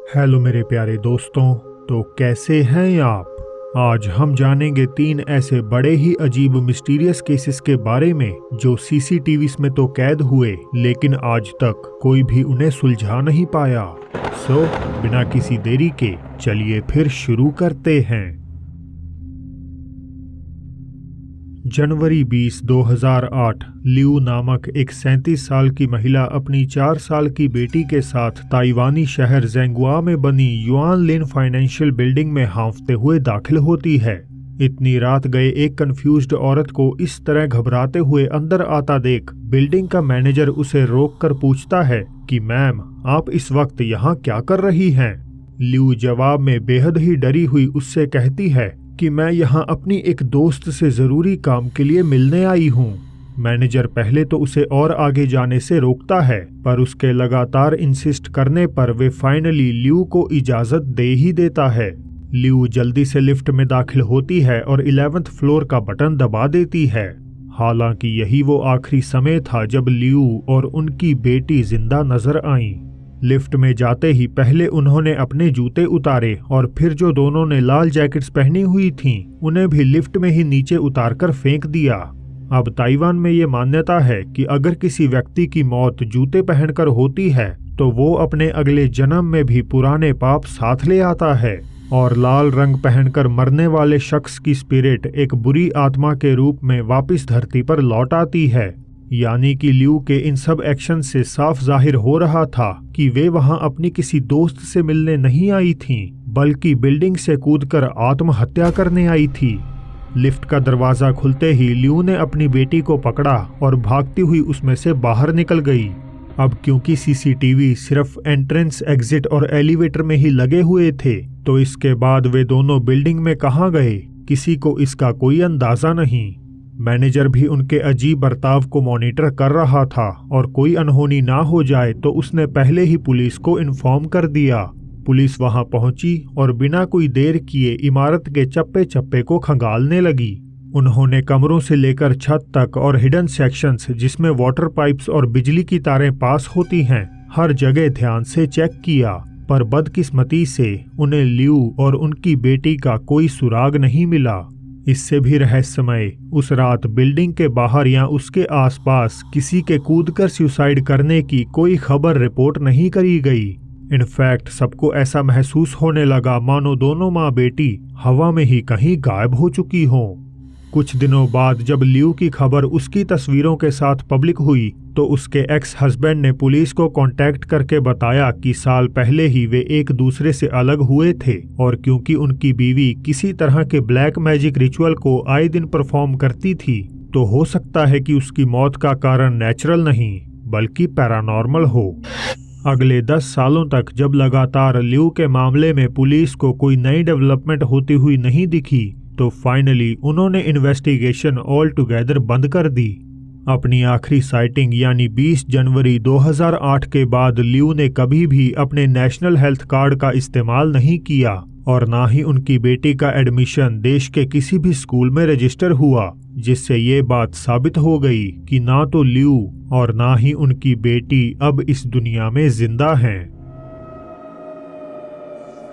Hello मेरे प्यारे दोस्तों। तो कैसे हैं आप। आज हम जानेंगे 3 ऐसे बड़े ही अजीब मिस्टीरियस केसेस के बारे में जो सीसीटीवी में तो कैद हुए लेकिन आज तक कोई भी उन्हें सुलझा नहीं पाया। बिना किसी देरी के चलिए फिर शुरू करते हैं। जनवरी 20, 2008 लियू नामक एक 37 साल की महिला अपनी 4 साल की बेटी के साथ ताइवानी शहर ज़ेंगुआ में बनी युआन लिन फाइनेंशियल बिल्डिंग में हांफते हुए दाखिल होती है। इतनी रात गए एक कंफ्यूज्ड औरत को इस तरह घबराते हुए अंदर आता देख बिल्डिंग का मैनेजर उसे रोककर पूछता है कि मैम, आप इस वक्त यहाँ क्या कर रही हैं। लियू जवाब में बेहद ही डरी हुई उससे कहती है कि मैं यहाँ अपनी एक दोस्त से जरूरी काम के लिए मिलने आई हूँ। मैनेजर पहले तो उसे और आगे जाने से रोकता है, पर उसके लगातार इंसिस्ट करने पर वे फाइनली लियू को इजाजत दे ही देता है। लियू जल्दी से लिफ्ट में दाखिल होती है और 11th फ्लोर का बटन दबा देती है। हालांकि यही वो आखिरी समय था जब लियू और उनकी बेटी जिंदा नजर आईं। लिफ्ट में जाते ही पहले उन्होंने अपने जूते उतारे और फिर जो दोनों ने लाल जैकेट्स पहनी हुई थीं, उन्हें भी लिफ्ट में ही नीचे उतारकर फेंक दिया। अब ताइवान में ये मान्यता है कि अगर किसी व्यक्ति की मौत जूते पहनकर होती है तो वो अपने अगले जन्म में भी पुराने पाप साथ ले आता है और लाल रंग पहनकर मरने वाले शख्स की स्पिरिट एक बुरी आत्मा के रूप में वापस धरती पर लौट आती है। यानी कि लियू के इन सब एक्शन से साफ जाहिर हो रहा था कि वे वहां अपनी किसी दोस्त से मिलने नहीं आई थीं, बल्कि बिल्डिंग से कूदकर आत्महत्या करने आई थी। लिफ्ट का दरवाजा खुलते ही लियू ने अपनी बेटी को पकड़ा और भागती हुई उसमें से बाहर निकल गई। अब क्योंकि सीसीटीवी सिर्फ एंट्रेंस, एग्जिट और एलिवेटर में ही लगे हुए थे, तो इसके बाद वे दोनों बिल्डिंग में कहाँ गए किसी को इसका कोई अंदाजा नहीं। मैनेजर भी उनके अजीब बर्ताव को मॉनिटर कर रहा था और कोई अनहोनी ना हो जाए तो उसने पहले ही पुलिस को इन्फॉर्म कर दिया। पुलिस वहां पहुंची और बिना कोई देर किए इमारत के चप्पे चप्पे को खंगालने लगी। उन्होंने कमरों से लेकर छत तक और हिडन सेक्शंस जिसमें वाटर पाइप्स और बिजली की तारें पास होती हैं, हर जगह ध्यान से चेक किया, पर बदकिस्मती से उन्हें लियू और उनकी बेटी का कोई सुराग नहीं मिला। इससे भी रहस्यमय, उस रात बिल्डिंग के बाहर या उसके आसपास किसी के कूदकर सुसाइड करने की कोई खबर रिपोर्ट नहीं करी गई। इनफैक्ट सबको ऐसा महसूस होने लगा मानो दोनों माँ बेटी हवा में ही कहीं गायब हो चुकी हों। कुछ दिनों बाद जब लियू की खबर उसकी तस्वीरों के साथ पब्लिक हुई तो उसके एक्स हस्बैंड ने पुलिस को कांटेक्ट करके बताया कि साल पहले ही वे एक दूसरे से अलग हुए थे और क्योंकि उनकी बीवी किसी तरह के ब्लैक मैजिक रिचुअल को आए दिन परफॉर्म करती थी, तो हो सकता है कि उसकी मौत का कारण नेचुरल नहीं बल्कि पैरानॉर्मल हो। अगले 10 सालों तक जब लगातार लियू के मामले में पुलिस को कोई नई डेवलपमेंट होती हुई नहीं दिखी, तो फाइनली उन्होंने इन्वेस्टिगेशन ऑल टुगेदर बंद कर दी। अपनी आखिरी साइटिंग यानी 20 जनवरी 2008 के बाद लियू ने कभी भी अपने नेशनल हेल्थ कार्ड का इस्तेमाल नहीं किया और ना ही उनकी बेटी का एडमिशन देश के किसी भी स्कूल में रजिस्टर हुआ, जिससे ये बात साबित हो गई कि ना तो लियू और ना ही उनकी बेटी अब इस दुनिया में जिंदा हैं।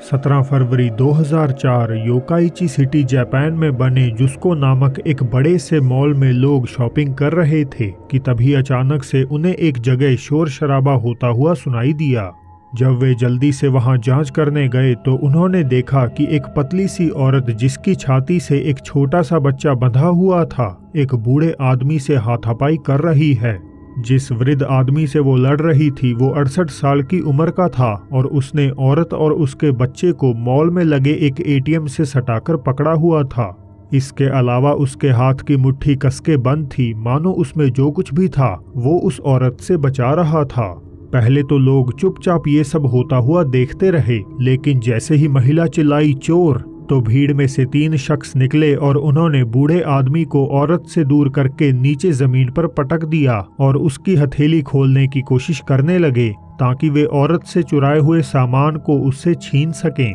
17 फरवरी 2004 योकाइची सिटी जापान में बने जुस्को नामक एक बड़े से मॉल में लोग शॉपिंग कर रहे थे कि तभी अचानक से उन्हें एक जगह शोर शराबा होता हुआ सुनाई दिया। जब वे जल्दी से वहां जांच करने गए तो उन्होंने देखा कि एक पतली सी औरत जिसकी छाती से एक छोटा सा बच्चा बंधा हुआ था, एक बूढ़े आदमी से हाथापाई कर रही है। जिस वृद्ध आदमी से वो लड़ रही थी वो 68 साल की उम्र का था और उसने औरत और उसके बच्चे को मॉल में लगे एक एटीएम से सटाकर पकड़ा हुआ था। इसके अलावा उसके हाथ की मुट्ठी कसके बंद थी, मानो उसमें जो कुछ भी था वो उस औरत से बचा रहा था। पहले तो लोग चुपचाप ये सब होता हुआ देखते रहे, लेकिन जैसे ही महिला चिल्लाई चोर, तो भीड़ में से 3 शख्स निकले और उन्होंने बूढ़े आदमी को औरत से दूर करके नीचे जमीन पर पटक दिया और उसकी हथेली खोलने की कोशिश करने लगे ताकि वे औरत से चुराए हुए सामान को उससे छीन सकें।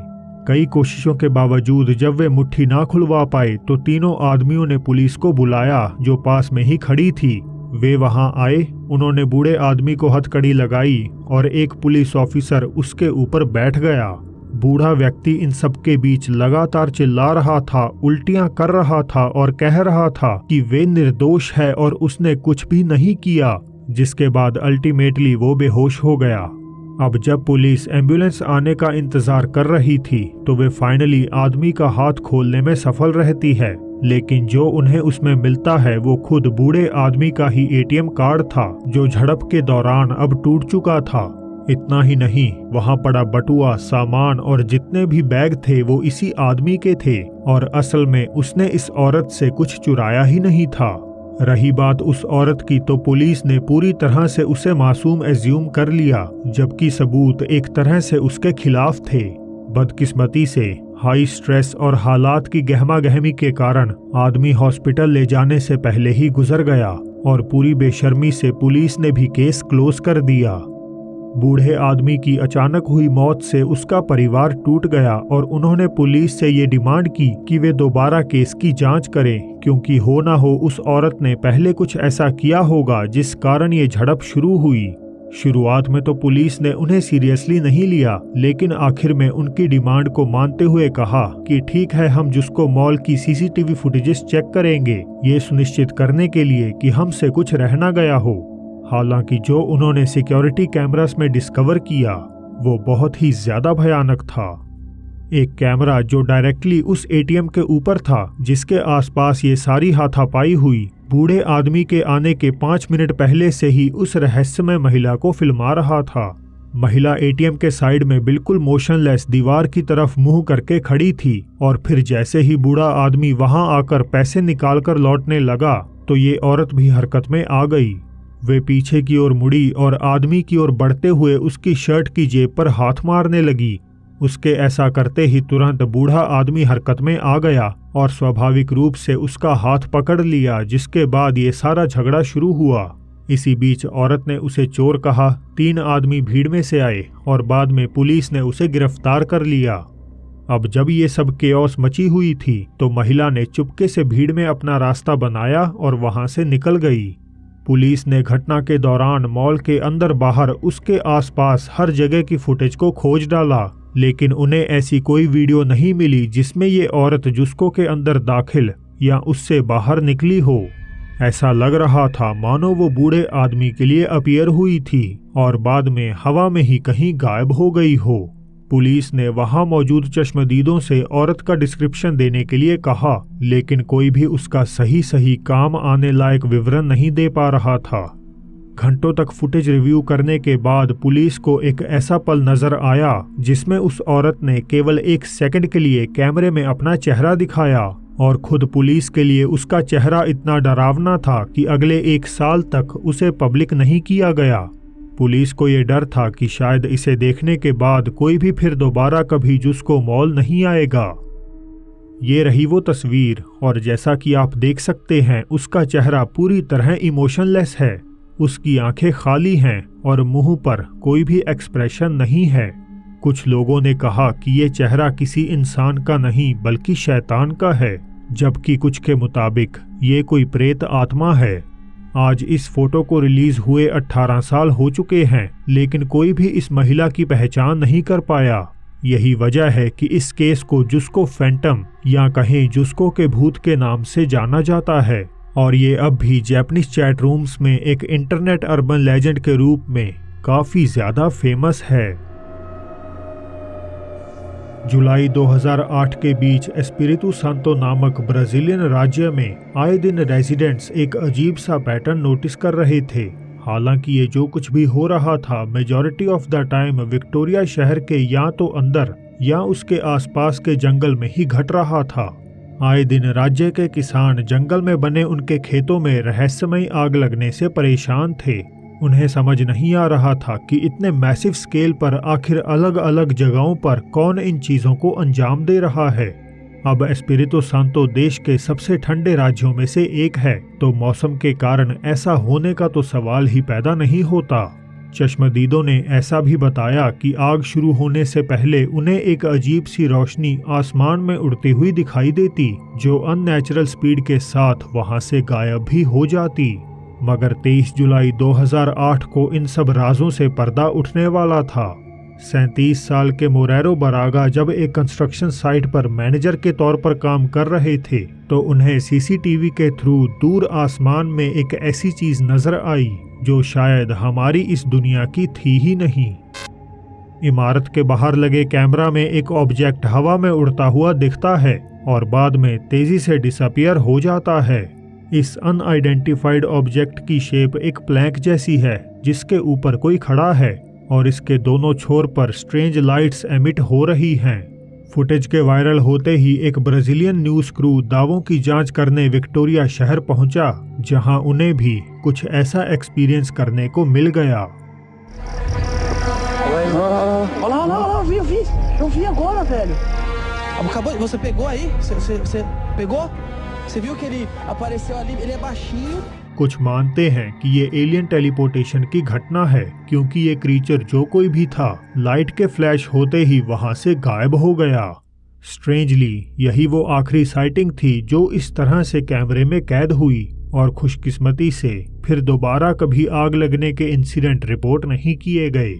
कई कोशिशों के बावजूद जब वे मुट्ठी ना खुलवा पाए तो तीनों आदमियों ने पुलिस को बुलाया जो पास में ही खड़ी थी। वे वहां आए, उन्होंने बूढ़े आदमी को हथकड़ी लगाई और एक पुलिस ऑफिसर उसके ऊपर बैठ गया। बूढ़ा व्यक्ति इन सबके बीच लगातार चिल्ला रहा था, उल्टियां कर रहा था और कह रहा था कि वे निर्दोष है और उसने कुछ भी नहीं किया, जिसके बाद अल्टीमेटली वो बेहोश हो गया। अब जब पुलिस एम्बुलेंस आने का इंतजार कर रही थी तो वे फाइनली आदमी का हाथ खोलने में सफल रहती है, लेकिन जो उन्हें उसमें मिलता है वो खुद बूढ़े आदमी का ही एटीएम कार्ड था, जो झड़प के दौरान अब टूट चुका था। इतना ही नहीं, वहां पड़ा बटुआ, सामान और जितने भी बैग थे वो इसी आदमी के थे और असल में उसने इस औरत से कुछ चुराया ही नहीं था। रही बात उस औरत की, तो पुलिस ने पूरी तरह से उसे मासूम एज्यूम कर लिया, जबकि सबूत एक तरह से उसके खिलाफ थे। बदकिस्मती से हाई स्ट्रेस और हालात की गहमागहमी के कारण आदमी हॉस्पिटल ले जाने से पहले ही गुजर गया और पूरी बेशर्मी से पुलिस ने भी केस क्लोज कर दिया। बूढ़े आदमी की अचानक हुई मौत से उसका परिवार टूट गया और उन्होंने पुलिस से ये डिमांड की कि वे दोबारा केस की जांच करें, क्योंकि हो ना हो उस औरत ने पहले कुछ ऐसा किया होगा जिस कारण ये झड़प शुरू हुई। शुरुआत में तो पुलिस ने उन्हें सीरियसली नहीं लिया, लेकिन आखिर में उनकी डिमांड को मानते हुए कहा कि ठीक है, हम जिसको मॉल की सीसीटीवी फुटेजेस चेक करेंगे, ये सुनिश्चित करने के लिए कि हमसे कुछ रह ना गया हो। हालांकि जो उन्होंने सिक्योरिटी कैमरास में डिस्कवर किया वो बहुत ही ज्यादा भयानक था। एक कैमरा जो डायरेक्टली उस एटीएम के ऊपर था, जिसके आसपास ये सारी हाथापाई हुई, बूढ़े आदमी के आने के 5 मिनट पहले से ही उस रहस्यमय महिला को फिल्मा रहा था। महिला एटीएम के साइड में बिल्कुल मोशनलेस दीवार की तरफ मुंह करके खड़ी थी और फिर जैसे ही बूढ़ा आदमी वहां आकर पैसे निकालकर लौटने लगा तो ये औरत भी हरकत में आ गई। वे पीछे की ओर मुड़ी और आदमी की ओर बढ़ते हुए उसकी शर्ट की जेब पर हाथ मारने लगी। उसके ऐसा करते ही तुरंत बूढ़ा आदमी हरकत में आ गया और स्वाभाविक रूप से उसका हाथ पकड़ लिया, जिसके बाद ये सारा झगड़ा शुरू हुआ। इसी बीच औरत ने उसे चोर कहा। 3 आदमी भीड़ में से आए और बाद में पुलिस ने उसे गिरफ्तार कर लिया। अब जब ये सब केओस मची हुई थी तो महिला ने चुपके से भीड़ में अपना रास्ता बनाया और वहां से निकल गई। पुलिस ने घटना के दौरान मॉल के अंदर बाहर उसके आसपास हर जगह की फुटेज को खोज डाला, लेकिन उन्हें ऐसी कोई वीडियो नहीं मिली जिसमें ये औरत जुस्को के अंदर दाखिल या उससे बाहर निकली हो। ऐसा लग रहा था मानो वो बूढ़े आदमी के लिए अपीयर हुई थी और बाद में हवा में ही कहीं गायब हो गई हो। पुलिस ने वहां मौजूद चश्मदीदों से औरत का डिस्क्रिप्शन देने के लिए कहा, लेकिन कोई भी उसका सही काम आने लायक विवरण नहीं दे पा रहा था। घंटों तक फुटेज रिव्यू करने के बाद पुलिस को एक ऐसा पल नजर आया जिसमें उस औरत ने केवल 1 सेकंड के लिए कैमरे में अपना चेहरा दिखाया और खुद पुलिस के लिए उसका चेहरा इतना डरावना था कि अगले 1 साल तक उसे पब्लिक नहीं किया गया। पुलिस को ये डर था कि शायद इसे देखने के बाद कोई भी फिर दोबारा कभी जुस्को मॉल नहीं आएगा। ये रही वो तस्वीर और जैसा कि आप देख सकते हैं उसका चेहरा पूरी तरह इमोशनलेस है। उसकी आंखें खाली हैं और मुंह पर कोई भी एक्सप्रेशन नहीं है। कुछ लोगों ने कहा कि ये चेहरा किसी इंसान का नहीं बल्कि शैतान का है, जबकि कुछ के मुताबिक ये कोई प्रेत आत्मा है। आज इस फोटो को रिलीज हुए 18 साल हो चुके हैं, लेकिन कोई भी इस महिला की पहचान नहीं कर पाया। यही वजह है कि इस केस को जुस्को फैंटम या कहें जुस्को के भूत के नाम से जाना जाता है और ये अब भी जापानीज चैट रूम्स में एक इंटरनेट अर्बन लेजेंड के रूप में काफी ज्यादा फेमस है। जुलाई 2008 के बीच एस्पिरितु सांतो नामक ब्राजीलियन राज्य में आए दिन रेजिडेंट्स एक अजीब सा पैटर्न नोटिस कर रहे थे। हालांकि ये जो कुछ भी हो रहा था majority of the time Victoria शहर के या तो अंदर या उसके आसपास के जंगल में ही घट रहा था। आए दिन राज्य के किसान जंगल में बने उनके खेतों में रहस्यमयी आग लगने से परेशान थे। उन्हें समझ नहीं आ रहा था कि इतने मैसिव स्केल पर आखिर अलग अलग जगहों पर कौन इन चीजों को अंजाम दे रहा है। अब एस्पिरितो सांतो देश के सबसे ठंडे राज्यों में से एक है, तो मौसम के कारण ऐसा होने का तो सवाल ही पैदा नहीं होता। चश्मदीदों ने ऐसा भी बताया कि आग शुरू होने से पहले उन्हें एक अजीब सी रोशनी आसमान में उड़ती हुई दिखाई देती, जो अननेचुरल स्पीड के साथ वहां से गायब भी हो जाती। मगर 23 जुलाई 2008 को इन सब राजों से पर्दा उठने वाला था। 37 साल के मोरेरो बरागा जब एक कंस्ट्रक्शन साइट पर मैनेजर के तौर पर काम कर रहे थे तो उन्हें सीसीटीवी के थ्रू दूर आसमान में एक ऐसी चीज नजर आई जो शायद हमारी इस दुनिया की थी ही नहीं। इमारत के बाहर लगे कैमरा में एक ऑब्जेक्ट हवा में उड़ता हुआ दिखता है और बाद में तेजी से डिसअपीयर हो जाता है। इस अनआइडेंटिफाइड ऑब्जेक्ट की शेप एक प्लैंक जैसी है जिसके ऊपर कोई खड़ा है और इसके दोनों छोर पर स्ट्रेंज लाइट्स एमिट हो रही हैं। फुटेज के वायरल होते ही एक ब्राजीलियन न्यूज क्रू दावों की जांच करने विक्टोरिया शहर पहुंचा, जहां उन्हें भी कुछ ऐसा एक्सपीरियंस करने को मिल गया। Eu vi agora, velho. Acabou, você pegou aí? Você pegou? Você viu que ele apareceu ali? Ele é baixinho. कुछ मानते हैं कि ये एलियन टेलीपोर्टेशन की घटना है क्योंकि ये क्रीचर जो कोई भी था लाइट के फ्लैश होते ही वहां से गायब हो गया। स्ट्रेंजली यही वो आखिरी साइटिंग थी जो इस तरह से कैमरे में कैद हुई और खुशकिस्मती से फिर दोबारा कभी आग लगने के इंसिडेंट रिपोर्ट नहीं किए गए।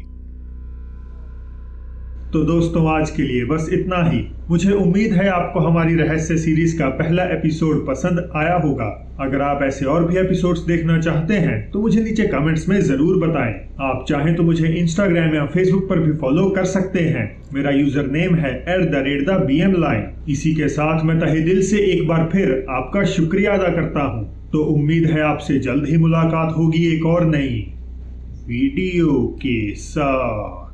तो दोस्तों आज के लिए बस इतना ही। मुझे उम्मीद है आपको हमारी रहस्य सीरीज का पहला एपिसोड पसंद आया होगा। अगर आप ऐसे और भी एपिसोड्स देखना चाहते हैं तो मुझे नीचे कमेंट्स में जरूर बताएं। आप चाहें तो मुझे इंस्टाग्राम या फेसबुक पर भी फॉलो कर सकते हैं। मेरा यूजर नेम है @BMLine। इसी के साथ मैं तहे दिल से एक बार फिर आपका शुक्रिया अदा करता हूँ। तो उम्मीद है आपसे जल्द ही मुलाकात होगी एक और नई वीडियो के साथ।